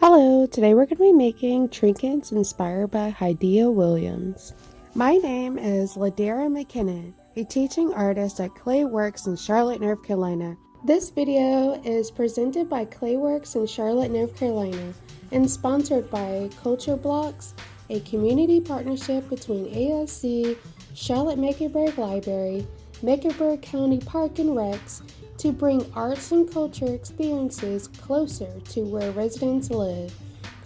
Hello, today we're going to be making trinkets inspired by Hadiya Williams. My name is Ladera McKinnon, a teaching artist at Clayworks in Charlotte, North Carolina. This video is presented by Clayworks in Charlotte, North Carolina, and sponsored by Culture Blocks, a community partnership between ASC, Charlotte Mecklenburg Library, Mecklenburg County Park and Recs, to bring arts and culture experiences closer to where residents live.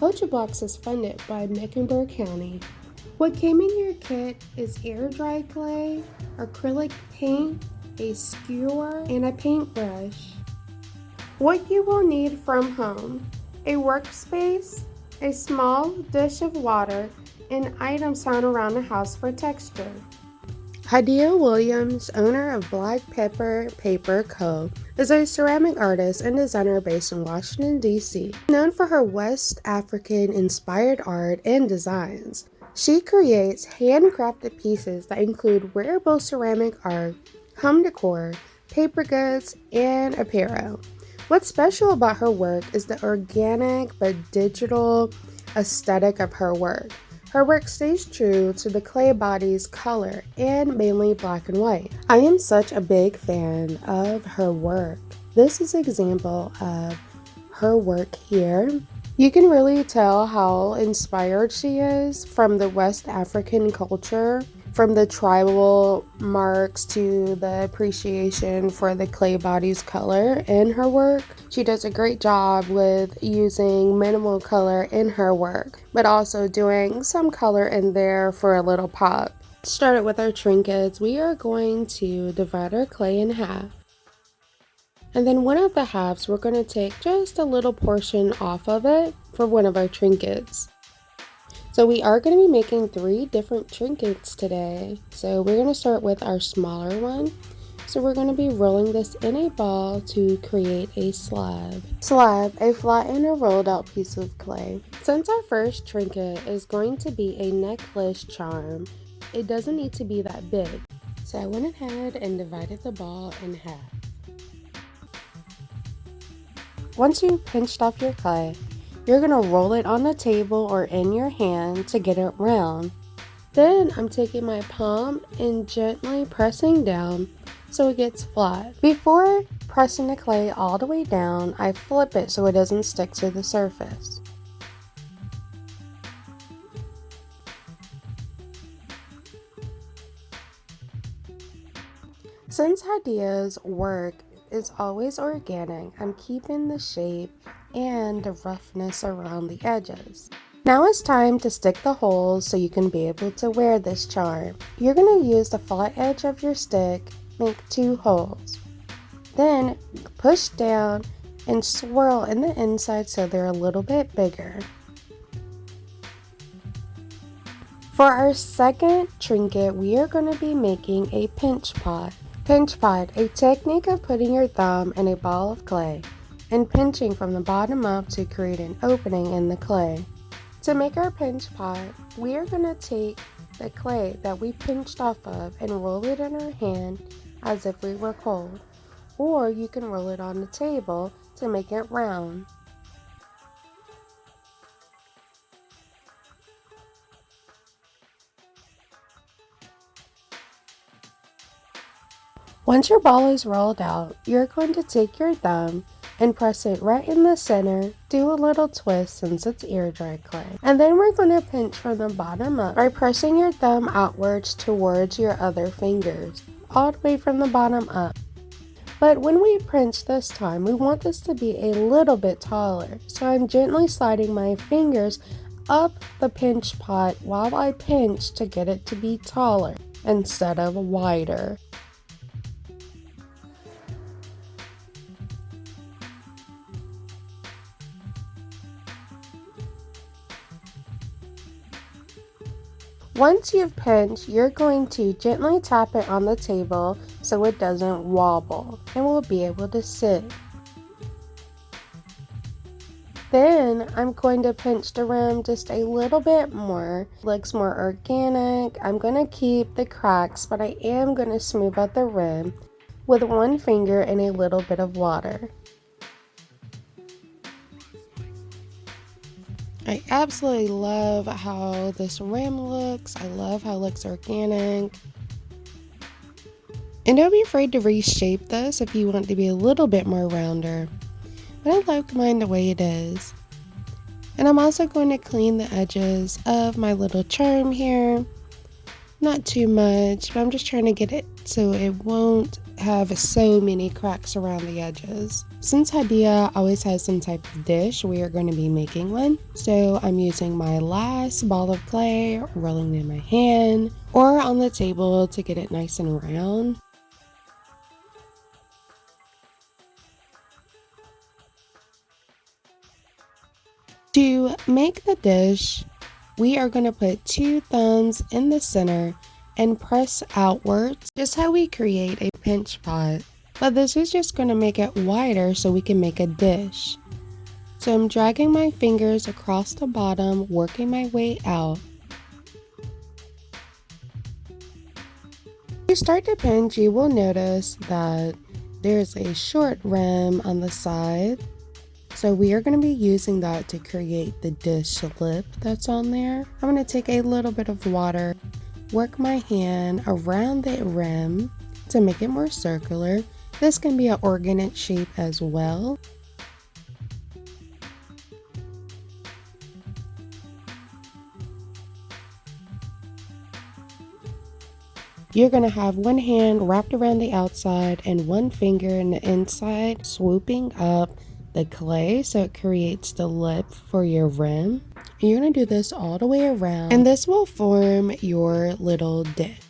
Culture Blocks is funded by Mecklenburg County. What came in your kit is air-dried clay, acrylic paint, a skewer, and a paintbrush. What you will need from home: a workspace, a small dish of water, and items found around the house for texture. Hadiya Williams, owner of Black Pepper Paper Co., is a ceramic artist and designer based in Washington, D.C. Known for her West African-inspired art and designs, she creates handcrafted pieces that include wearable ceramic art, home decor, paper goods, and apparel. What's special about her work is the organic but digital aesthetic of her work. Her work stays true to the clay body's color and mainly black and white. I am such a big fan of her work. This is an example of her work here. You can really tell how inspired she is from the West African culture, from the tribal marks to the appreciation for the clay body's color in her work. She does a great job with using minimal color in her work, but also doing some color in there for a little pop. Started with our trinkets, we are going to divide our clay in half. And then one of the halves, we're going to take just a little portion off of it for one of our trinkets. So we are going to be making 3 different trinkets today. So we're going to start with our smaller one. So we're going to be rolling this in a ball to create a slab. A flattened or rolled out piece of clay. Since our first trinket is going to be a necklace charm, it doesn't need to be that big. So I went ahead and divided the ball in half. Once you've pinched off your clay, you're going to roll it on the table or in your hand to get it round. Then I'm taking my palm and gently pressing down so it gets flat. Before pressing the clay all the way down, I flip it so it doesn't stick to the surface. Since Hadiya's work is always organic, I'm keeping the shape and the roughness around the edges. Now it's time to stick the holes so you can be able to wear this charm. You're going to use the flat edge of your stick, make 2 holes. Then push down and swirl in the inside so they're a little bit bigger. For our second trinket, we are going to be making a pinch pot. Pinch pot, a technique of putting your thumb in a ball of clay and pinching from the bottom up to create an opening in the clay. To make our pinch pot, we are going to take the clay that we pinched off of and roll it in our hand as if we were cold, or you can roll it on the table to make it round. Once your ball is rolled out, you're going to take your thumb and press it right in the center. Do a little twist since it's air-dried clay. And then we're going to pinch from the bottom up by pressing your thumb outwards towards your other fingers, all the way from the bottom up. But when we pinch this time, we want this to be a little bit taller. So I'm gently sliding my fingers up the pinch pot while I pinch to get it to be taller instead of wider. Once you've pinched, you're going to gently tap it on the table so it doesn't wobble and will be able to sit. Then I'm going to pinch the rim just a little bit more. Looks more organic. I'm going to keep the cracks, but I am going to smooth out the rim with one finger and a little bit of water. I absolutely love how this rim looks. I love how it looks organic. And don't be afraid to reshape this if you want it to be a little bit more rounder. But I like mine the way it is. And I'm also going to clean the edges of my little charm here. Not too much, but I'm just trying to get it so it won't have so many cracks around the edges. Since Hadiya always has some type of dish, we are going to be making one. So I'm using my last ball of clay, rolling it in my hand or on the table to get it nice and round. To make the dish, we are going to put 2 thumbs in the center and press outwards, just how we create a pinch pot. But this is just going to make it wider so we can make a dish. So I'm dragging my fingers across the bottom, working my way out. When you start to pinch, you will notice that there's a short rim on the side. So we are going to be using that to create the dish lip that's on there. I'm going to take a little bit of water, work my hand around the rim to make it more circular. This can be an organic shape as well. You're going to have one hand wrapped around the outside and one finger in the inside, swooping up the clay so it creates the lip for your rim. And you're going to do this all the way around, and this will form your little dish.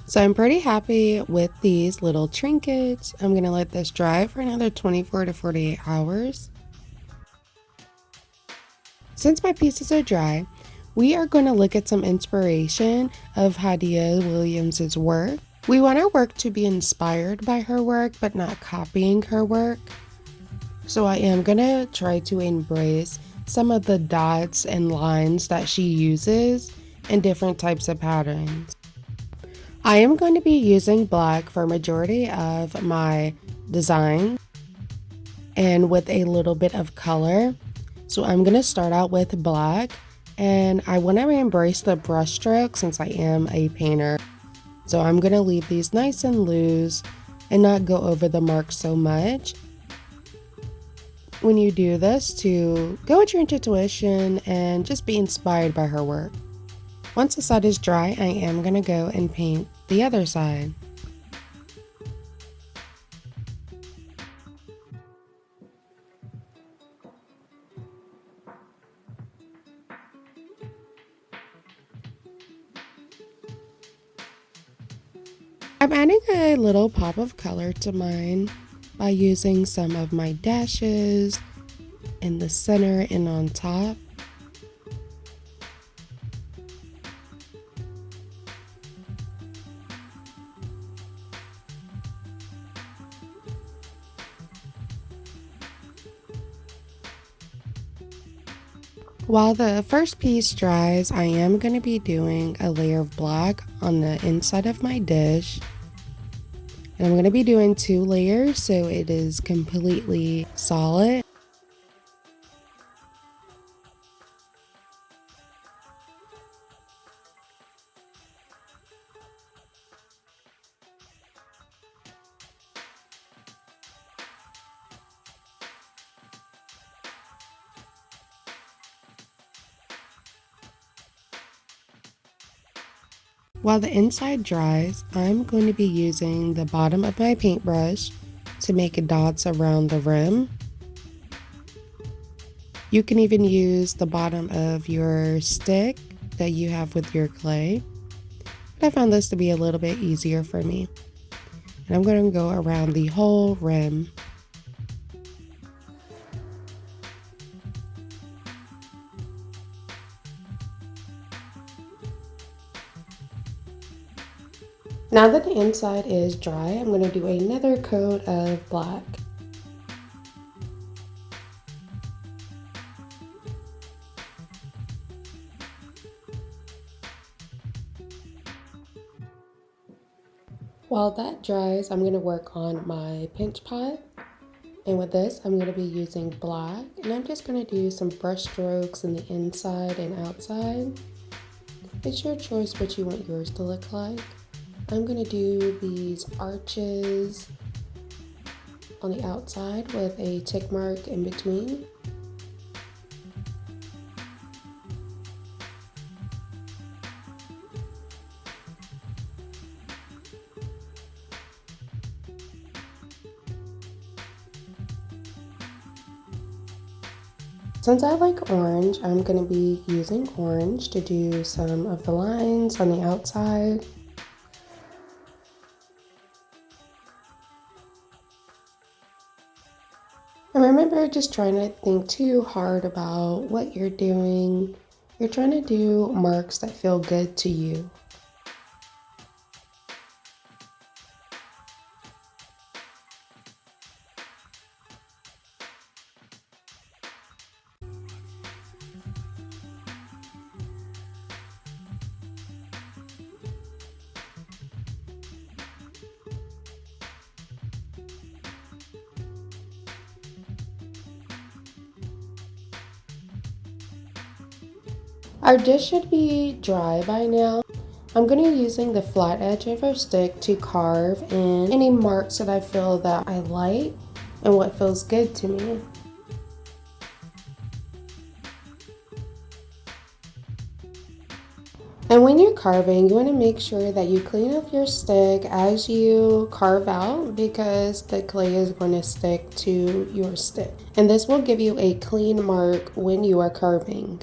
So I'm pretty happy with these little trinkets. I'm going to let this dry for another 24 to 48 hours. Since my pieces are dry, we are going to look at some inspiration of Hadiya Williams's work. We want our work to be inspired by her work, but not copying her work. So I am going to try to embrace some of the dots and lines that she uses in different types of patterns. I am going to be using black for majority of my design and with a little bit of color. So I'm going to start out with black, and I want to embrace the brush stroke since I am a painter. So I'm going to leave these nice and loose and not go over the mark so much. When you do this, to go with your intuition and just be inspired by her work. Once the side is dry, I am going to go and paint the other side. I'm adding a little pop of color to mine by using some of my dashes in the center and on top. While the first piece dries, I am going to be doing a layer of black on the inside of my dish. And I'm going to be doing 2 layers so it is completely solid. While the inside dries, I'm going to be using the bottom of my paintbrush to make dots around the rim. You can even use the bottom of your stick that you have with your clay. I found this to be a little bit easier for me. And I'm going to go around the whole rim. Now that the inside is dry, I'm going to do another coat of black. While that dries, I'm going to work on my pinch pot. And with this, I'm going to be using black. And I'm just going to do some brush strokes in the inside and outside. It's your choice what you want yours to look like. I'm going to do these arches on the outside with a tick mark in between. Since I like orange, I'm going to be using orange to do some of the lines on the outside. And remember, just trying to think too hard about what you're doing. You're trying to do marks that feel good to you. Our dish should be dry by now. I'm going to be using the flat edge of our stick to carve in any marks that I feel that I like and what feels good to me. And when you're carving, you want to make sure that you clean up your stick as you carve out because the clay is going to stick to your stick. And this will give you a clean mark when you are carving.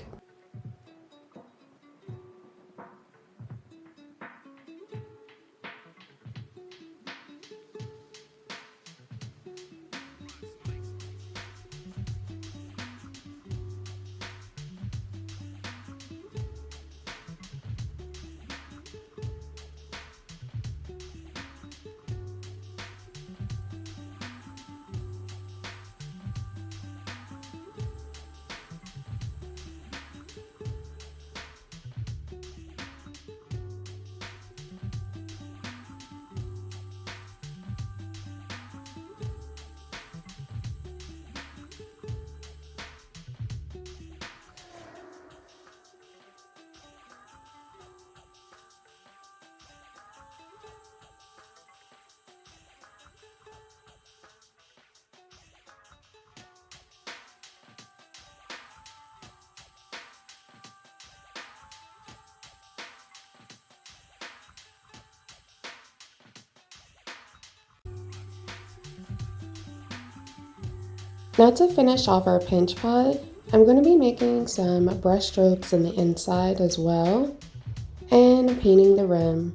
Now to finish off our pinch pot, I'm going to be making some brush strokes in the inside as well and painting the rim.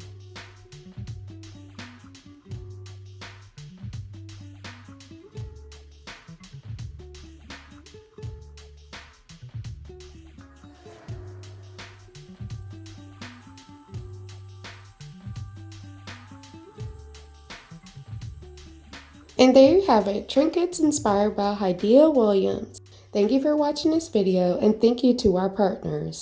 And there you have it, trinkets inspired by Hadiya Williams. Thank you for watching this video and thank you to our partners.